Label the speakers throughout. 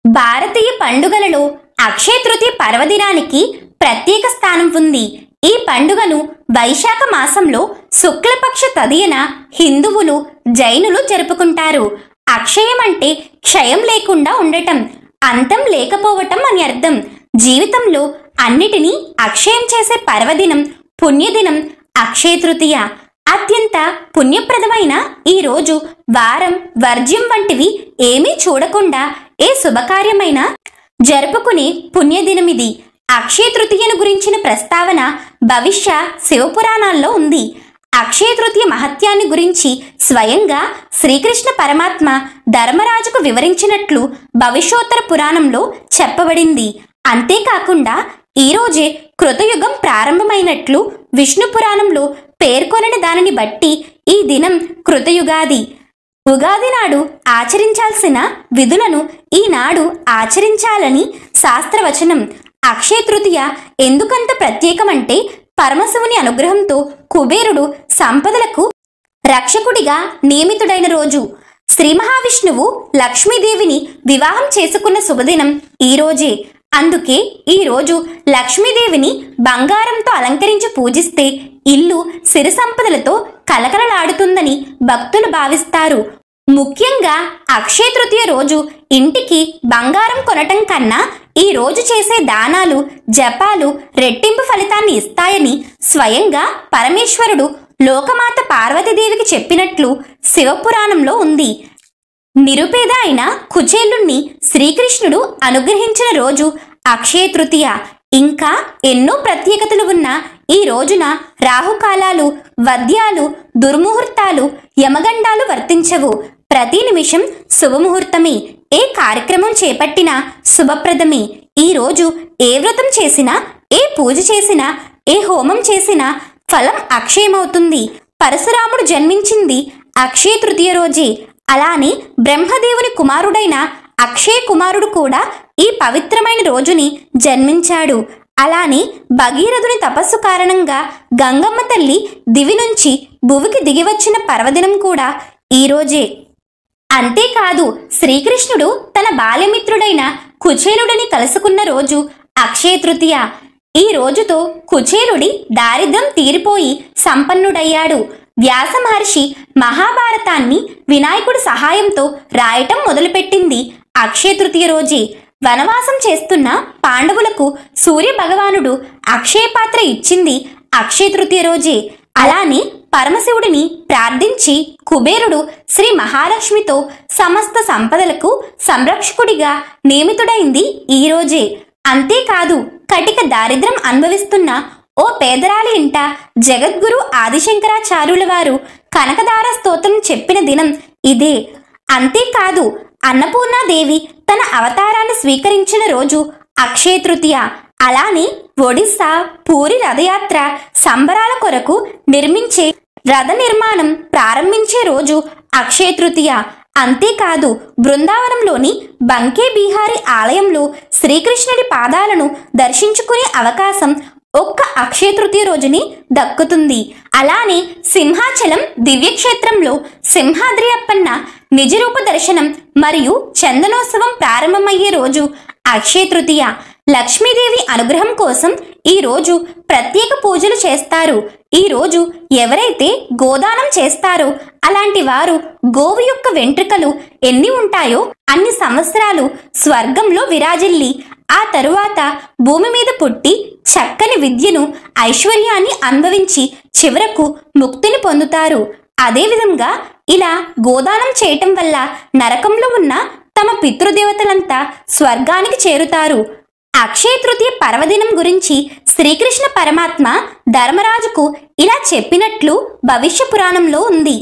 Speaker 1: భారతీయ పండుగలలో అక్షయ తృతీయ పర్వదినానికి ప్రత్యేక స్థానం ఉంది. ఈ పండుగను వైశాఖ మాసంలో శుక్లపక్ష తదియన హిందువులు, జైనులు జరుపుకుంటారు. అక్షయం అంటే క్షయం లేకుండా ఉండటం, అంతం లేకపోవటం అని అర్థం. జీవితంలో అన్నిటినీ అక్షయం చేసే పర్వదినం, పుణ్యదినం అక్షయ తృతీయ. అత్యంత పుణ్యప్రదమైన ఈ రోజు వారం, వర్జ్యం వంటివి ఏమీ చూడకుండా ఏ శుభకార్యమైనా జరుపుకునే పుణ్యదినమిది. అక్షయ తృతీయను గురించిన ప్రస్తావన భవిష్య శివపురాణాల్లో ఉంది. అక్షయ తృతీయ మహత్యాన్ని గురించి స్వయంగా శ్రీకృష్ణ పరమాత్మ ధర్మరాజుకు వివరించినట్లు భవిష్యోత్తర పురాణంలో చెప్పబడింది. అంతేకాకుండా ఈరోజే కృతయుగం ప్రారంభమైనట్లు విష్ణు పురాణంలో పేర్కొనని దానిని బట్టి ఈ దినం కృతయుగాది. ఉగాది నాడు ఆచరించాల్సిన విధులను ఈనాడు ఆచరించాలని శాస్త్రవచనం. అక్షయ తృతీయ ఎందుకంత ప్రత్యేకమంటే పరమశివుని అనుగ్రహంతో కుబేరుడు సంపదలకు రక్షకుడిగా నియమితుడైన రోజు. శ్రీ మహావిష్ణువు లక్ష్మీదేవిని వివాహం చేసుకున్న శుభదినం ఈ రోజే. అందుకే ఈ రోజు లక్ష్మీదేవిని బంగారంతో అలంకరించి పూజిస్తే ఇల్లు సిరి సంపదలతో కలకలలాడుతుందని భక్తులు భావిస్తారు. ముఖ్యంగా అక్షయ తృతీయ రోజు ఇంటికి బంగారం కొనటం కన్నా ఈ రోజు చేసే దానాలు, జపాలు రెట్టింపు ఫలితాన్ని ఇస్తాయని స్వయంగా పరమేశ్వరుడు లోకమాత పార్వతీదేవికి చెప్పినట్లు శివపురాణంలో ఉంది. నిరుపేద అయిన కుచేలుణ్ణి శ్రీకృష్ణుడు అనుగ్రహించిన రోజు అక్షయ తృతీయ. ఇంకా ఎన్నో ప్రత్యేకతలు ఉన్న ఈ రోజున రాహుకాలాలు, వద్యాలు, దుర్ముహూర్తాలు, యమగండాలు వర్తించవు. ప్రతి నిమిషం శుభముహూర్తమే. ఏ కార్యక్రమం చేపట్టినా శుభప్రదమే. ఈ రోజు ఏ వ్రతం చేసినా, ఏ పూజ చేసినా, ఏ హోమం చేసినా ఫలం అక్షయమవుతుంది. పరశురాముడు జన్మించింది అక్షయ తృతీయ రోజే. అలానే బ్రహ్మదేవుని కుమారుడైన అక్షయ కుమారుడు కూడా ఈ పవిత్రమైన రోజుని జన్మించాడు. అలానే భగీరథుని తపస్సు కారణంగా గంగమ్మ తల్లి దివి నుంచి భువికి దిగివచ్చిన పర్వదినం కూడా ఈ రోజే. అంతేకాదు శ్రీకృష్ణుడు తన బాల్యమిత్రుడైన కుచేలుడిని కలుసుకున్న రోజు అక్షయ తృతీయ. ఈ రోజుతో కుచేలుడి దారిద్ర్యం తీరిపోయి సంపన్నుడయ్యాడు. వ్యాస మహర్షి మహాభారతాన్ని వినాయకుడి సహాయంతో రాయటం మొదలుపెట్టింది అక్షయ తృతీయ రోజే. వనవాసం చేస్తున్న పాండవులకు సూర్య భగవానుడు అక్షయ పాత్ర ఇచ్చింది అక్షయ తృతీయ రోజే. అలానే పరమశివుడిని ప్రార్థించి కుబేరుడు శ్రీ మహాలక్ష్మితో సమస్త సంపదలకు సంరక్షకుడిగా నియమితుడైంది ఈ రోజే. అంతేకాదు కటిక దారిద్ర్యం అనుభవిస్తున్న ఓ పేదరాలి ఇంట జగద్గురు ఆదిశంకరాచార్యుల వారు కనకదార స్తోత్రం చెప్పిన దినం ఇదే. అంతేకాదు అన్నపూర్ణాదేవి తన అవతారాన్ని స్వీకరించిన రోజు అక్షయ తృతీయ. అలానే ఒడిస్సా పూరి రథయాత్ర సంబరాల కొరకు నిర్మించే రథ నిర్మాణం ప్రారంభించే రోజు అక్షయ తృతీయ. అంతేకాదు బృందావనంలోని బంకే బిహారీ ఆలయంలో శ్రీకృష్ణుడి పాదాలను దర్శించుకునే అవకాశం ఒక్క అక్షయ తృతీయ రోజుని దక్కుతుంది. అలానే సింహాచలం దివ్యక్షేత్రంలో సింహాద్రి అప్పన్న నిజరూప దర్శనం మరియు చందనోత్సవం ప్రారంభమయ్యే రోజు అక్షయ తృతీయ. లక్ష్మీదేవి అనుగ్రహం కోసం ఈ రోజు ప్రత్యేక పూజలు చేస్తారు. ఈ రోజు ఎవరైతే గోదానం చేస్తారో అలాంటి వారు గోవు యొక్క వెంట్రుకలు ఎన్ని ఉంటాయో అన్ని సంవత్సరాలు స్వర్గంలో విరాజిల్లి ఆ తరువాత భూమి మీద పుట్టి చక్కని విద్యను, ఐశ్వర్యాన్ని అనుభవించి చివరకు ముక్తిని పొందుతారు. అదేవిధంగా ఇలా గోదానం చేయటం వల్ల నరకంలో ఉన్న తమ పితృదేవతలంతా స్వర్గానికి చేరుతారు. అక్షయ తృతీయ పర్వదినం గురించి శ్రీకృష్ణ పరమాత్మ ధర్మరాజుకు ఇలా చెప్పినట్లు భవిష్య పురాణంలో ఉంది.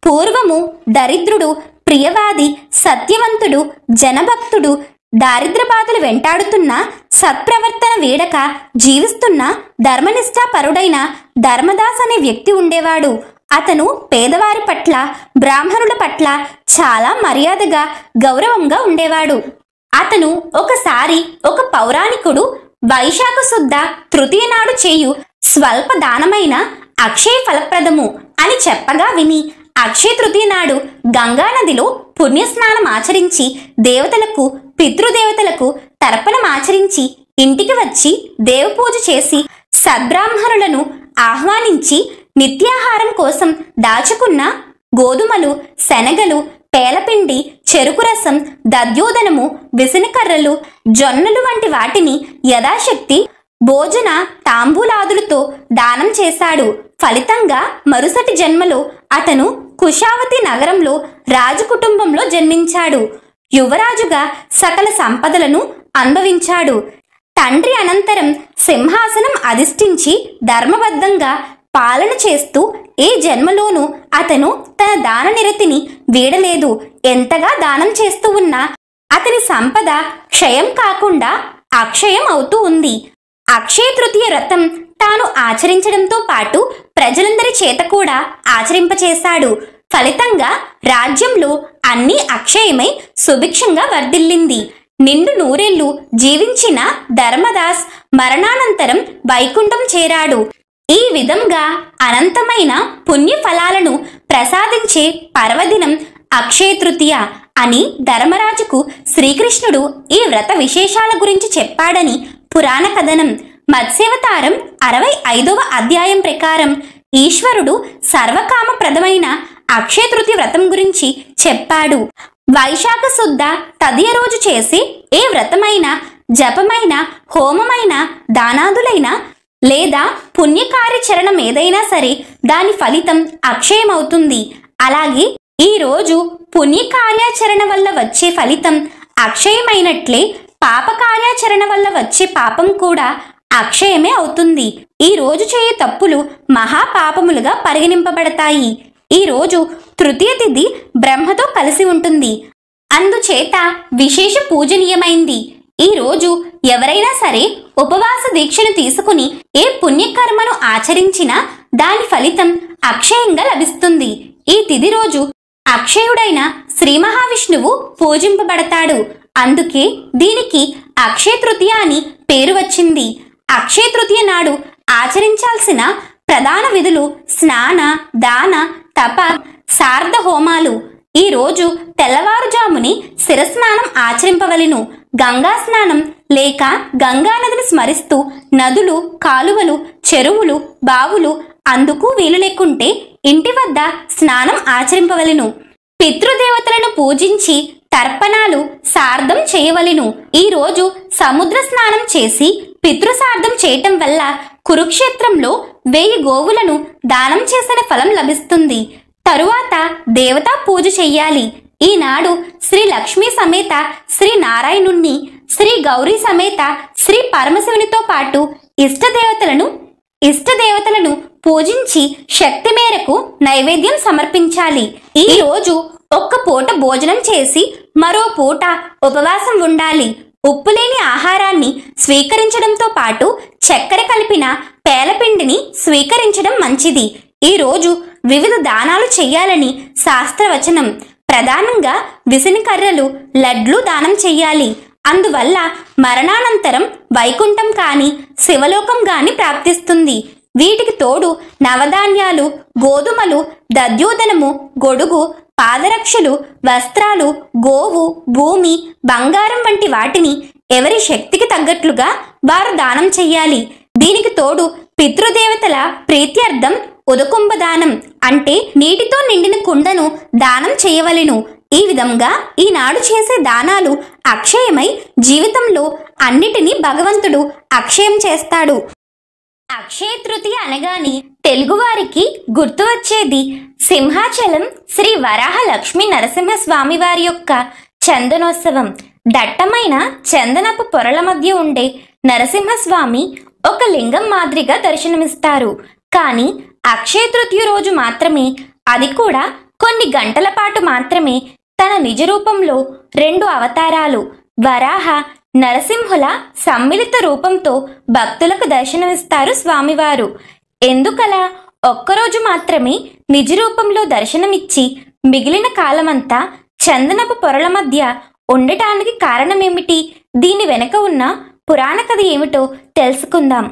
Speaker 1: పూర్వము దరిద్రుడు, ప్రియవాది, సత్యవంతుడు, జనభక్తుడు, దారిద్ర బాధలు వెంటాడుతున్న సత్ప్రవర్తన వీడక జీవిస్తున్న ధర్మనిష్టాపరుడైన ధర్మదాస్ అనే వ్యక్తి ఉండేవాడు. అతను పేదవారి పట్ల, బ్రాహ్మణుల పట్ల చాలా మర్యాదగా, గౌరవంగా ఉండేవాడు. అతను ఒకసారి ఒక పౌరాణికుడు వైశాఖ శుద్ధ తృతీయ నాడు చేయు స్వల్ప దానమైన అక్షయ ఫలప్రదము అని చెప్పగా విని అక్షయ తృతీయ నాడు గంగానదిలో పుణ్యస్నానం ఆచరించి దేవతలకు పితృదేవతలకు తర్పణం ఆచరించి ఇంటికి వచ్చి దేవపూజ చేసి సద్బ్రాహ్మణులను ఆహ్వానించి నిత్యాహారం కోసం దాచుకున్న గోధుమలు, శనగలు, పేలపిండి, చెరుకు రసం, దద్యోదనము, విసనకర్రలు, జొన్నలు వంటి వాటిని యథాశక్తి భోజన తాంబూలాదులతో దానం చేశాడు. ఫలితంగా మరుసటి జన్మలో అతను కుశావతి నగరంలో రాజు కుటుంబంలో జన్మించాడు. యువరాజుగా సకల సంపదలను అనుభవించాడు. తండ్రి అనంతరం సింహాసనం అధిష్ఠించి ధర్మబద్ధంగా పాలన చేస్తూ ఏ జన్మలోనూ అతను తన దాన నిరతిని వీడలేదు. ఎంతగా దానం చేస్తూ ఉన్నా అతని సంపద క్షయం కాకుండా అక్షయం అవుతూ ఉంది. అక్షయ తృతీయ వ్రతం తాను ఆచరించడంతో పాటు ప్రజలందరి చేత కూడా ఆచరింపచేశాడు. ఫలితంగా రాజ్యంలో అన్నీ అక్షయమై సుభిక్షంగా వర్ధిల్లింది. నిండు నూరేళ్లు జీవించిన ధర్మదాస్ మరణానంతరం వైకుంఠం చేరాడు. ఈ విధంగా అనంతమైన పుణ్య ఫలాలను ప్రసాదించే పర్వదినం అక్షయ తృతీయ అని ధర్మరాజుకు శ్రీకృష్ణుడు ఈ వ్రత విశేషాల గురించి చెప్పాడని పురాణ కథనం. మత్స్యావతారం 65వ అధ్యాయం ప్రకారం ఈశ్వరుడు సర్వకామప్రదమైన అక్షయ తృతీయ వ్రతం గురించి చెప్పాడు. వైశాఖ శుద్ధ తదియ రోజు చేసి ఏ వ్రతమైన, జపమైన, హోమమైన, దానాదులైన లేదా పుణ్యకార్యచరణం ఏదైనా సరే దాని ఫలితం అక్షయమవుతుంది. అలాగే ఈ రోజు పుణ్యకార్యాచరణ వల్ల వచ్చే ఫలితం అక్షయమైనట్లే పాపకార్యాచరణ వల్ల వచ్చే పాపం కూడా అక్షయమే అవుతుంది. ఈ రోజు చేయే తప్పులు మహాపాపములుగా పరిగణింపబడతాయి. ఈ రోజు తృతీయ తిథి బ్రహ్మతో కలిసి ఉంటుంది. అందుచేత విశేష పూజనీయమైంది. ఈ రోజు ఎవరైనా సరే ఉపవాస దీక్షను తీసుకుని ఏ పుణ్యకర్మను ఆచరించినా దాని ఫలితం అక్షయంగా లభిస్తుంది. ఈ తిథి రోజు అక్షయుడైన శ్రీ మహావిష్ణువు పూజింపబడతాడు. అందుకే దీనికి అక్షయ తృతీయ అని పేరు వచ్చింది. అక్షయ తృతీయ నాడు ఆచరించాల్సిన ప్రధాన విధులు స్నాన, దాన, తప, సార్ధ హోమాలు. ఈ రోజు తెల్లవారుజాముని శిరస్నానం ఆచరింపవలెను. గంగా స్నానం లేక గంగా నదిని స్మరిస్తూ నదులు, కాలువలు, చెరువులు, బావులు అందుకు వీలు లేకుంటే ఇంటి వద్ద స్నానం ఆచరింపవలెను. పితృదేవతలను పూజించి తర్పణాలు సార్థం చేయవలెను. ఈ రోజు సముద్ర స్నానం చేసి పితృసార్థం చేయటం వల్ల కురుక్షేత్రంలో 1000 గోవులను దానం చేసిన ఫలం లభిస్తుంది. తరువాత దేవతా పూజ చెయ్యాలి. ఈనాడు శ్రీ లక్ష్మీ సమేత శ్రీ నారాయణుణ్ణి, శ్రీ గౌరీ సమేత శ్రీ పరమశివునితో పాటు ఇష్టదేవతలను పూజించి శక్తి మేరకు నైవేద్యం సమర్పించాలి. ఈ రోజు ఒక్క పూట భోజనం చేసి మరో పూట ఉపవాసం ఉండాలి. ఉప్పు లేని ఆహారాన్ని స్వీకరించడంతో పాటు చక్కెర కలిపిన పేలపిండిని స్వీకరించడం మంచిది. ఈ రోజు వివిధ దానాలు చెయ్యాలని శాస్త్రవచనం. ప్రధానంగా విసనకర్రలు, లడ్లు దానం చెయ్యాలి. అందువల్ల మరణానంతరం వైకుంఠం కాని శివలోకం గాని ప్రాప్తిస్తుంది. వీటికి తోడు నవధాన్యాలు, గోధుమలు, దద్యోదనము, గొడుగు, పాదరక్షలు, వస్త్రాలు, గోవు, భూమి, బంగారం వంటి వాటిని ఎవరి శక్తికి తగ్గట్లుగా వారు దానం చెయ్యాలి. దీనికి తోడు పితృదేవతల ప్రీత్యర్థం ఉదకుంభదానం అంటే నీటితో నిండిన కుండను దానం చేయవలెను. ఈ విధంగా ఈనాడు చేసే దానాలు అక్షయమై జీవితంలో అన్నిటినీ భగవంతుడు అక్షయం చేస్తాడు. అక్షయ తృతీయ అనగానే తెలుగువారికి గుర్తు వచ్చేది సింహాచలం శ్రీ వరాహ లక్ష్మీ నరసింహస్వామి వారి యొక్క చందనోత్సవం. దట్టమైన చందనపు పొరల మధ్య ఉండే నరసింహస్వామి ఒక లింగం మాదిరిగా దర్శనమిస్తారు. కానీ అక్షయ తృతీయ రోజు మాత్రమే, అది కూడా కొన్ని గంటల పాటు మాత్రమే తన నిజ రూపంలో 2 అవతారాలు వరాహ, నరసింహుల సమ్మిళిత రూపంతో భక్తులకు దర్శనమిస్తారు స్వామివారు. ఎందుకలా ఒక్కరోజు మాత్రమే నిజ రూపంలో దర్శనమిచ్చి మిగిలిన కాలమంతా చందనపు పొరల మధ్య ఉండటానికి కారణమేమిటి? దీని వెనక ఉన్న పురాణ కథ ఏమిటో తెలుసుకుందాం.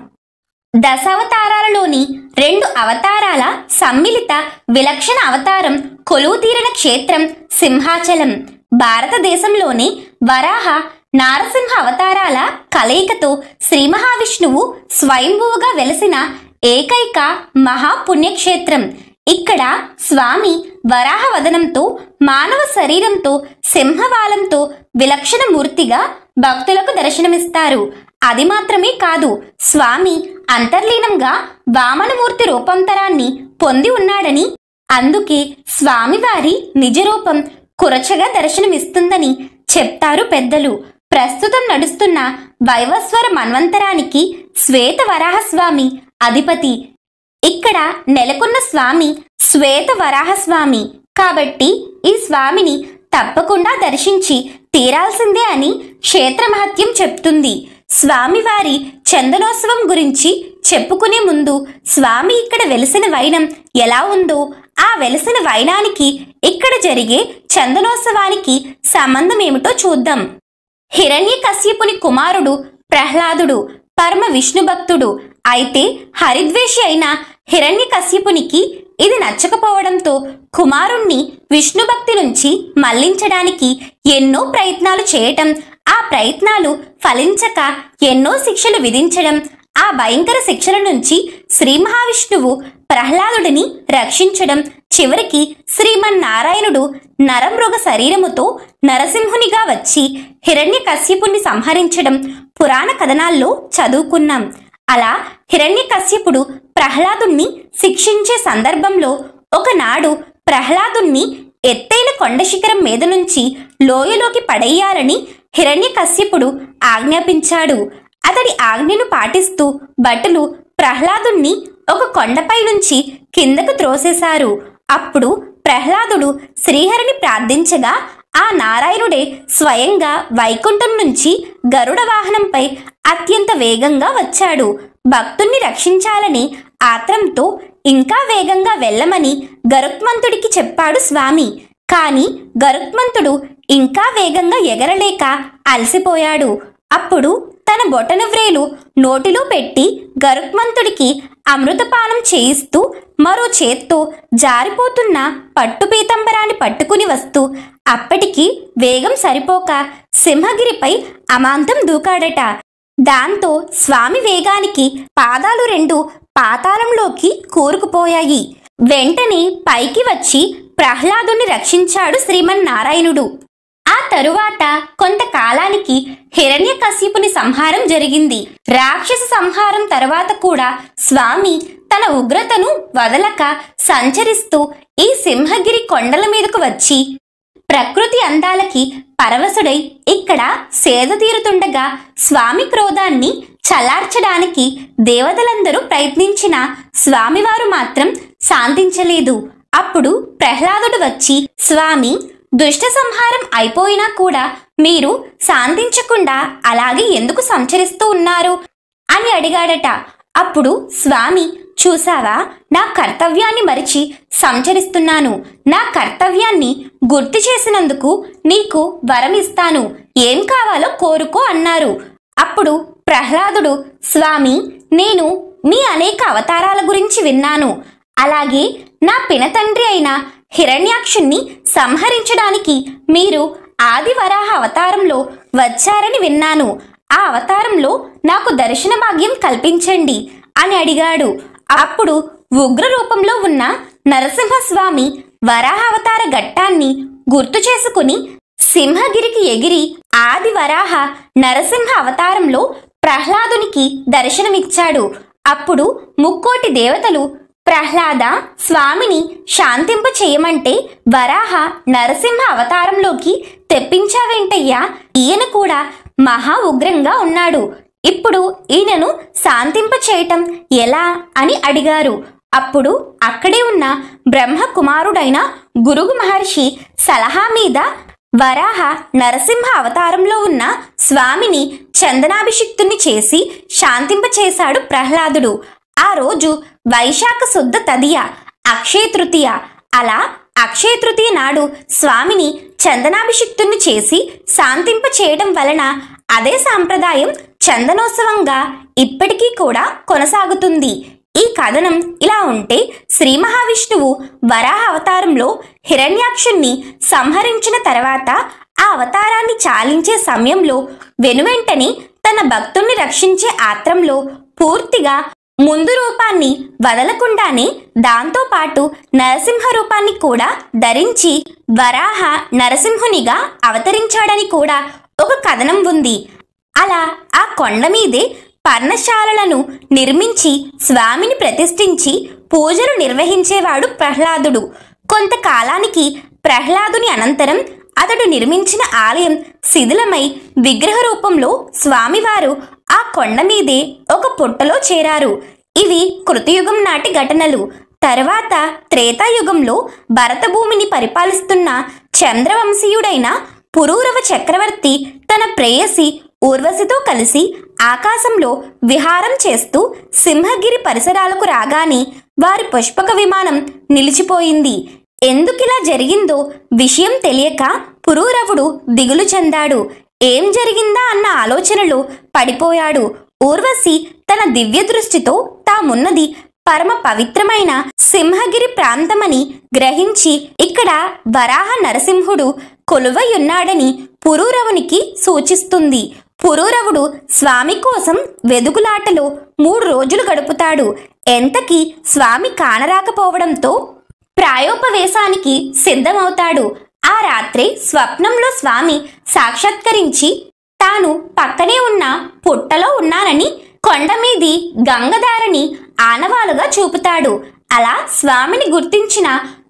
Speaker 1: దశావతారాలలోని 2 అవతారాల సమ్మిళిత విలక్షణ అవతారం కొలువుతీరిన క్షేత్రం సింహాచలం. భారతదేశంలోని వరాహ, నారసింహ అవతారాల కలయికతో శ్రీ మహావిష్ణువు స్వయంభువుగా వెలసిన ఏకైక మహాపుణ్యక్షేత్రం. ఇక్కడ స్వామి వరాహ వదనంతో, మానవ శరీరంతో, సింహవాలంతో విలక్షణ మూర్తిగా భక్తులకు దర్శనమిస్తారు. అది మాత్రమే కాదు, స్వామి అంతర్లీనంగా వామనమూర్తి రూపాంతరాన్ని పొంది ఉన్నాడని, అందుకే స్వామివారి నిజరూపం కురచగా దర్శనమిస్తుందని చెప్తారు పెద్దలు. ప్రస్తుతం నడుస్తున్న వైవస్వర మన్వంతరానికి శ్వేత వరాహస్వామి అధిపతి. ఇక్కడ నెలకొన్న స్వామి శ్వేత వరాహస్వామి కాబట్టి ఈ స్వామిని తప్పకుండా దర్శించి తీరాల్సిందే అని క్షేత్ర మహత్యం చెప్తుంది. స్వామివారి చందనోత్సవం గురించి చెప్పుకునే ముందు స్వామి ఇక్కడ వెలిసిన వైనం ఎలా ఉందో, ఆ వెలిసిన వైనానికి ఇక్కడ జరిగే చందనోత్సవానికి సంబంధం ఏమిటో చూద్దాం. హిరణ్యకశ్యపుని కుమారుడు ప్రహ్లాదుడు పరమ విష్ణు భక్తుడు. అయితే హరిద్వేషి అయిన హిరణ్యకశ్యపునికి ఇది నచ్చకపోవడంతో కుమారుణ్ణి విష్ణు భక్తి నుంచి మళ్లించడానికి ఎన్నో ప్రయత్నాలు చేయటం, ఆ ప్రయత్నాలు ఫలించక ఎన్నో శిక్షలు విధించడం, ఆ భయంకర శిక్షల నుంచి శ్రీ మహావిష్ణువు ప్రహ్లాదుడిని రక్షించడం, చివరికి శ్రీమన్నారాయణుడు నరమృగ శరీరముతో నరసింహునిగా వచ్చి హిరణ్యకశ్యపుణ్ణి సంహరించడం పురాణ కథనాల్లో చదువుకున్నాం. అలా హిరణ్యకశ్యపుడు ప్రహ్లాదుణ్ణి శిక్షించే సందర్భంలో ఒకనాడు ప్రహ్లాదుణ్ణి ఎత్తైన కొండ శిఖరం మీద నుంచి లోయలోకి పడేయాలని హిరణ్యకశ్యపుడు ఆజ్ఞాపించాడు. అతడి ఆజ్ఞను పాటిస్తూ భటులు ప్రహ్లాదుణ్ణి ఒక కొండపై నుంచి కిందకు త్రోసేశారు. అప్పుడు ప్రహ్లాదుడు శ్రీహరిని ప్రార్థించగా ఆ నారాయణుడే స్వయంగా వైకుంఠం నుంచి గరుడ వాహనంపై అత్యంత వేగంగా వచ్చాడు. భక్తుణ్ణి రక్షించాలని ఆత్రంతో ఇంకా వేగంగా వెళ్ళమని గరుత్మంతుడికి చెప్పాడు స్వామి. కాని గరుత్మంతుడు ఇంకా వేగంగా ఎగరలేక అలసిపోయాడు. అప్పుడు తన బొటనవ్రేలు నోటిలో పెట్టి గరుత్మంతుడికి అమృతపానం చేయిస్తూ మరో చేత్తో జారిపోతున్న పట్టు పీతాంబరాన్ని పట్టుకుని వస్తూ అప్పటికి వేగం సరిపోక సింహగిరిపై అమాంతం దూకాడట. దాంతో స్వామి వేగానికి పాదాలు రెండు పాతాళంలోకి కూరుకుపోయాయి. వెంటనే పైకి వచ్చి ప్రహ్లాదుని రక్షించాడు శ్రీమన్నారాయణుడు. ఆ తరువాత కొంతకాలానికి హిరణ్యకశ్యపుని సంహారం జరిగింది. రాక్షస సంహారం తర్వాత కూడా స్వామి తన ఉగ్రతను వదలక సంచరిస్తూ ఈ సింహగిరి కొండల మీదకు వచ్చి ప్రకృతి అందాలకి పరవశుడై ఇక్కడ సేద తీరుతుండగా స్వామి క్రోధాన్ని చల్లార్చడానికి దేవతలందరూ ప్రయత్నించిన స్వామివారు మాత్రం శాంతించలేదు. అప్పుడు ప్రహ్లాదుడు వచ్చి, స్వామి, దుష్ట సంహారం అయిపోయినా కూడా మీరు శాంతించకుండా అలాగే ఎందుకు సంచరిస్తూ ఉన్నారు అని అడిగాడట. అప్పుడు స్వామి, చూసావా, నా కర్తవ్యాన్ని మరిచి సంచరిస్తున్నాను. నా కర్తవ్యాన్ని గుర్తు చేసినందుకు నీకు వరం ఇస్తాను. ఏం కావాలో కోరుకో అన్నారు. అప్పుడు ప్రహ్లాదుడు, స్వామి, నేను మీ అనేక అవతారాల గురించి విన్నాను. అలాగే నా పినతండ్రి అయిన హిరణ్యాక్షుణ్ణి సంహరించడానికి మీరు ఆది వరాహ అవతారంలో వచ్చారని విన్నాను. ఆ అవతారంలో నాకు దర్శన భాగ్యం కల్పించండి అని అడిగాడు. అప్పుడు ఉగ్ర రూపంలో ఉన్న నరసింహస్వామి వరాహ అవతార ఘట్టాన్ని గుర్తు చేసుకుని సింహగిరికి ఎగిరి ఆది వరాహ నరసింహ అవతారంలో ప్రహ్లాదునికి దర్శనమిచ్చాడు. అప్పుడు ముక్కోటి దేవతలు, ప్రహ్లాద, స్వామిని శాంతింప చేయమంటే వరాహ నరసింహ అవతారంలోకి తెప్పించావేంటయ్యా? ఈయన కూడా మహా ఉగ్రంగా ఉన్నాడు. ఇప్పుడు ఈయనను శాంతింప చేయటం ఎలా అని అడిగారు. అప్పుడు అక్కడే ఉన్న బ్రహ్మ కుమారుడైన గురుగు మహర్షి సలహా మీద వరాహ నరసింహ అవతారంలో ఉన్న స్వామిని చందనాభిషిక్తుని చేసి శాంతింపచేశాడు ప్రహ్లాదుడు. ఆ రోజు వైశాఖ శుద్ధ తదియ, అక్షయ తృతీయ. అలా అక్షయ తృతీయ నాడు స్వామిని చందనాభిషిక్తుని చేసి శాంతింప చేయడం వలన అదే సాంప్రదాయం చందనోత్సవంగా ఇప్పటికీ కూడా కొనసాగుతుంది. ఈ కథనం ఇలా ఉంటే, శ్రీ మహావిష్ణువు వరాహ అవతారంలో హిరణ్యాక్షుణ్ణి సంహరించిన తర్వాత ఆ అవతారాన్ని చాలించే సమయంలో వెనువెంటనే తన భక్తుణ్ణి రక్షించే ఆత్రంలో పూర్తిగా ముందు రూపాన్ని వదలకుండానే దాంతోపాటు నరసింహ రూపాన్ని కూడా ధరించి వరాహ నరసింహునిగా అవతరించాడని కూడా ఒక కథనం ఉంది. అలా ఆ కొండ మీదే పర్ణశాలలను నిర్మించి స్వామిని ప్రతిష్ఠించి పూజలు నిర్వహించేవాడు ప్రహ్లాదుడు. కొంతకాలానికి ప్రహ్లాదుని అనంతరం అతడు నిర్మించిన ఆలయం శిథిలమై విగ్రహ రూపంలో స్వామివారు ఆ కొండ మీదే ఒక పుట్టలో చేరారు. ఇవి కృతయుగం నాటి ఘటనలు. తర్వాత త్రేతాయుగంలో భరతభూమిని పరిపాలిస్తున్న చంద్రవంశీయుడైన పురూరవ చక్రవర్తి తన ప్రేయసి ఊర్వశితో కలిసి ఆకాశంలో విహారం చేస్తూ సింహగిరి పరిసరాలకు రాగానే వారి పుష్పక విమానం నిలిచిపోయింది. ఎందుకిలా జరిగిందో విషయం తెలియక పురూరవుడు దిగులు చెందాడు. ఏం జరిగిందా అన్న ఆలోచనలో పడిపోయాడు. ఊర్వశి తన దివ్య దృష్టితో తామున్నది పరమ పవిత్రమైన సింహగిరి ప్రాంతమని గ్రహించి ఇక్కడ వరాహ నరసింహుడు కొలువయున్నాడని పురూరవునికి సూచిస్తుంది. పురూరవుడు స్వామి కోసం వెదుగులాటలో 3 రోజులు గడుపుతాడు. ఎంతకీ స్వామి కానరాకపోవడంతో ప్రాయోపవేశానికి సిద్ధమవుతాడు. ఆ రాత్రి స్వప్నంలో స్వామి సాక్షాత్కరించి తాను పక్కనే ఉన్న పుట్టలో ఉన్నానని కొండమీది గంగధారని ఆనవాలుగా చూపుతాడు. అలా స్వామిని గుర్తించిన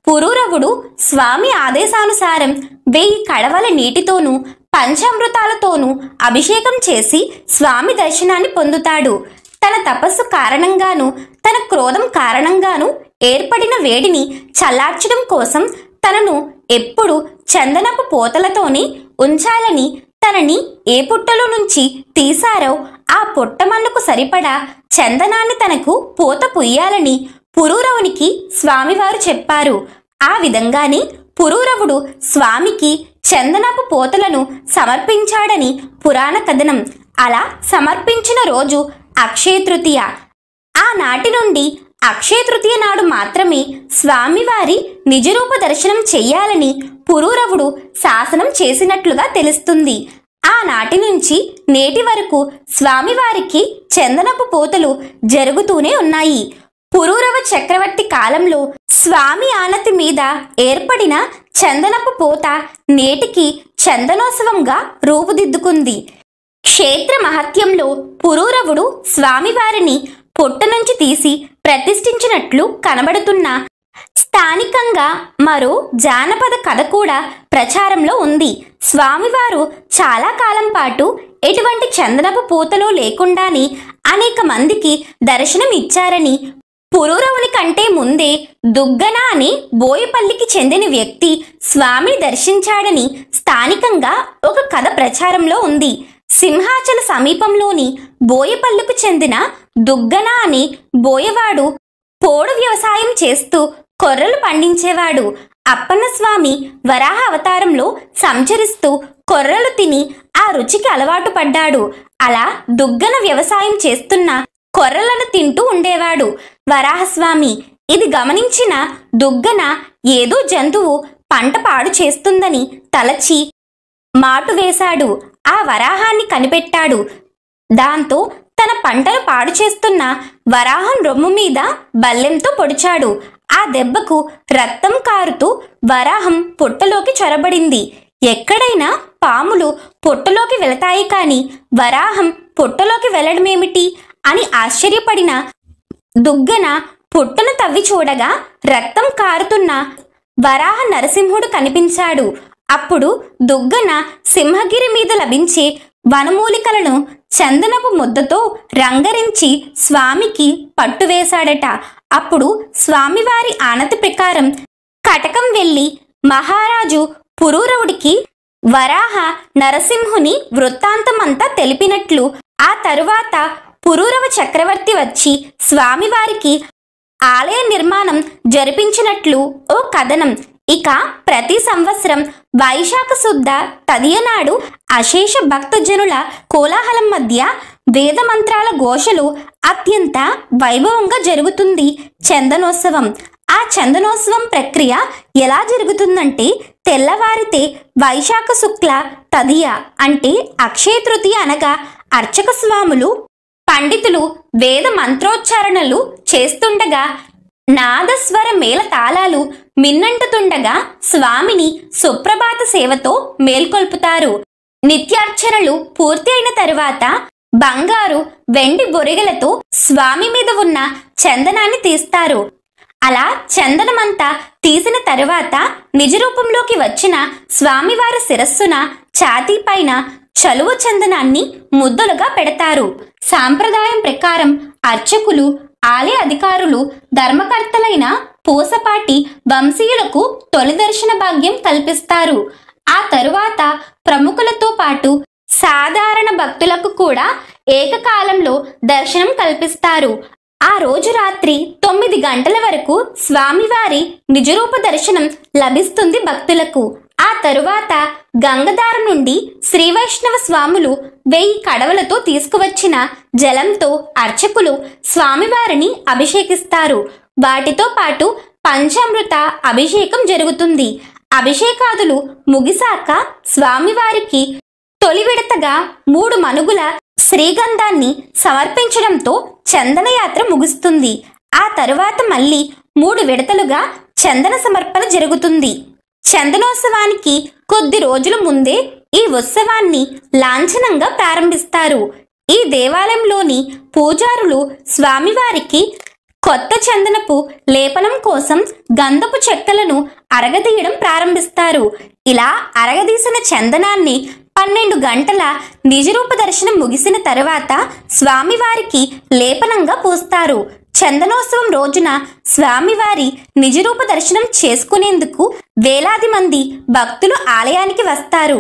Speaker 1: పురూరవుడు స్వామి ఆదేశానుసారం 1000 కడవల నీటితోనూ పంచామృతాలతోనూ అభిషేకం చేసి స్వామి దర్శనాన్ని పొందుతాడు. తన తపస్సు కారణంగాను తన క్రోధం కారణంగాను ఏర్పడిన వేడిని చల్లార్చడం కోసం తనను ఎప్పుడు చందనపు పోతలతోనే ఉంచాలని, తనని ఏ పుట్టలో నుంచి తీశారో ఆ పుట్టమన్నుకు సరిపడా చందనాన్ని తనకు పూత పుయ్యాలని పురూరవునికి స్వామివారు చెప్పారు. ఆ విధంగానే పురూరవుడు స్వామికి చందనపు పోతలను సమర్పించాడని పురాణ కథనం. అలా సమర్పించిన రోజు అక్షయ తృతీయ. ఆనాటి నుండి అక్షయ తృతీయ నాడు మాత్రమే స్వామివారి నిజరూప దర్శనం చెయ్యాలని పురూరవుడు శాసనం చేసినట్లుగా తెలుస్తుంది. ఆనాటి నుంచి నేటి వరకు స్వామివారికి చందనపు పోతలు జరుగుతూనే ఉన్నాయి. పురూరవ చక్రవర్తి కాలంలో స్వామి ఆనతి మీద ఏర్పడిన చందనపు పోత నేటికి చందనోత్సవంగా రూపుదిద్దుకుంది. క్షేత్ర మహత్యంలో పురూరవుడు స్వామివారిని పుట్ట నుంచి తీసి ప్రతిష్ఠించినట్లు కనబడుతున్న స్థానికంగా మరో జానపద కథ కూడా ప్రచారంలో ఉంది. స్వామివారు చాలా కాలం పాటు ఎటువంటి చందనపు పూతలో లేకుండానే అనేక మందికి దర్శనం ఇచ్చారని, పురూరవుని కంటే ముందే దుగ్గన అనే బోయపల్లికి చెందిన వ్యక్తి స్వామిని దర్శించాడని స్థానికంగా ఒక కథ ప్రచారంలో ఉంది. సింహాచల సమీపంలోని బోయపల్లికి చెందిన దుగ్గన అనే బోయవాడు పోడు వ్యవసాయం చేస్తూ కొర్రలు పండించేవాడు. అప్పన్నస్వామి వరాహ అవతారంలో సంచరిస్తూ కొర్రలు తిని ఆ రుచికి అలవాటు పడ్డాడు. అలా దుగ్గన వ్యవసాయం చేస్తున్న కొర్రలను తింటూ ఉండేవాడు వరాహస్వామి. ఇది గమనించిన దుగ్గన ఏదో జంతువు పంట పాడు చేస్తుందని తలచి మాటు వేశాడు. ఆ వరాహాన్ని కనిపెట్టాడు. దాంతో తన పంటను పాడు చేస్తున్న వరాహం రొమ్ము మీద బల్లెంతో పొడిచాడు. ఆ దెబ్బకు రక్తం కారుతూ వరాహం పుట్టలోకి చొరబడింది. ఎక్కడైనా పాములు పుట్టలోకి వెళతాయి కాని వరాహం పుట్టలోకి వెళ్ళడమేమిటి అని ఆశ్చర్యపడిన దుగ్గన పుట్టను తవ్వి చూడగా రక్తం కారుతున్న వరాహ నరసింహుడు కనిపించాడు. అప్పుడు దుగ్గన సింహగిరి మీద లభించే వనమూలికలను చందనపు ముద్దతో రంగరించి స్వామికి పట్టువేశాడట. అప్పుడు స్వామివారి ఆనతి ప్రకారం కటకం వెళ్లి మహారాజు పురూరవుడికి వరాహ నరసింహుని వృత్తాంతమంతా తెలిపినట్లు ఆ తరువాత పురూరవ చక్రవర్తి వచ్చి స్వామివారికి ఆలయ నిర్మాణం జరిపించినట్లు ఓ కథనం. ఇక ప్రతి సంవత్సరం వైశాఖ శుద్ధ తదియనాడు అశేష భక్తజనుల కోలాహలం మధ్య వేద మంత్రాల ఘోషలు అత్యంత వైభవంగా జరుగుతుంది చందనోత్సవం. ఆ చందనోత్సవం ప్రక్రియ ఎలా జరుగుతుందంటే, తెల్లవారితే వైశాఖ శుక్ల తదియ అంటే అక్షయ తృతీయ అనగా అర్చక స్వాములు పండితులు వేద మంత్రోచ్చారణలు చేస్తుండగా నాదస్వర మేళ తాళాలు మిన్నంటుతుండగా స్వామిని సుప్రభాత సేవతో మేల్కొల్పుతారు. నిత్యార్చనలు పూర్తి అయిన తరువాత బంగారు వెండి బొరిగలతో స్వామి మీద ఉన్న చందనాన్ని తీస్తారు. అలా చందనమంతా తీసిన తరువాత నిజ రూపంలోకి వచ్చిన స్వామివారి శిరస్సున ఛాతీ పైన చలువ చందనాన్ని ముద్దలుగా పెడతారు. సాంప్రదాయం ప్రకారం అర్చకులు, ఆలయ అధికారులు, ధర్మకర్తలైన పూసపాటి వంశీయులకు తొలి దర్శన భాగ్యం కల్పిస్తారు. ఆ తరువాత ప్రముఖులతో పాటు సాధారణ భక్తులకు కూడా ఏకకాలంలో దర్శనం కల్పిస్తారు. ఆ రోజు రాత్రి 9 గంటల వరకు స్వామివారి నిజరూప దర్శనం లభిస్తుంది భక్తులకు. ఆ తరువాత గంగధార నుండి శ్రీ వైష్ణవ స్వాములు 1000 కడవలతో తీసుకువచ్చిన జలంతో అర్చకులు స్వామివారిని అభిషేకిస్తారు. వాటితో పాటు పంచామృత అభిషేకం జరుగుతుంది. అభిషేకాదులు ముగిసాక స్వామివారికి తొలి విడతగా 3 మనుగుల శ్రీగంధాన్ని సమర్పించడంతో చందనయాత్ర ముగుస్తుంది. ఆ తరువాత మళ్ళీ 3 విడతలుగా చందన సమర్పణ జరుగుతుంది. చందనోత్సవానికి కొద్ది రోజుల ముందే ఈ ఉత్సవాన్ని లాంఛనంగా ప్రారంభిస్తారు. ఈ దేవాలయంలోని పూజారులు స్వామివారికి కొత్త చందనపు లేపనం కోసం గంధపు చెక్కలను అరగదీయడం ప్రారంభిస్తారు. ఇలా అరగదీసిన చందనాన్ని 12 గంటల నిజరూప దర్శనం ముగిసిన తరువాత స్వామివారికి లేపనంగా పూస్తారు. చందనోత్సవం రోజున స్వామివారి నిజరూప దర్శనం చేసుకునేందుకు వేలాది మంది భక్తులు ఆలయానికి వస్తారు.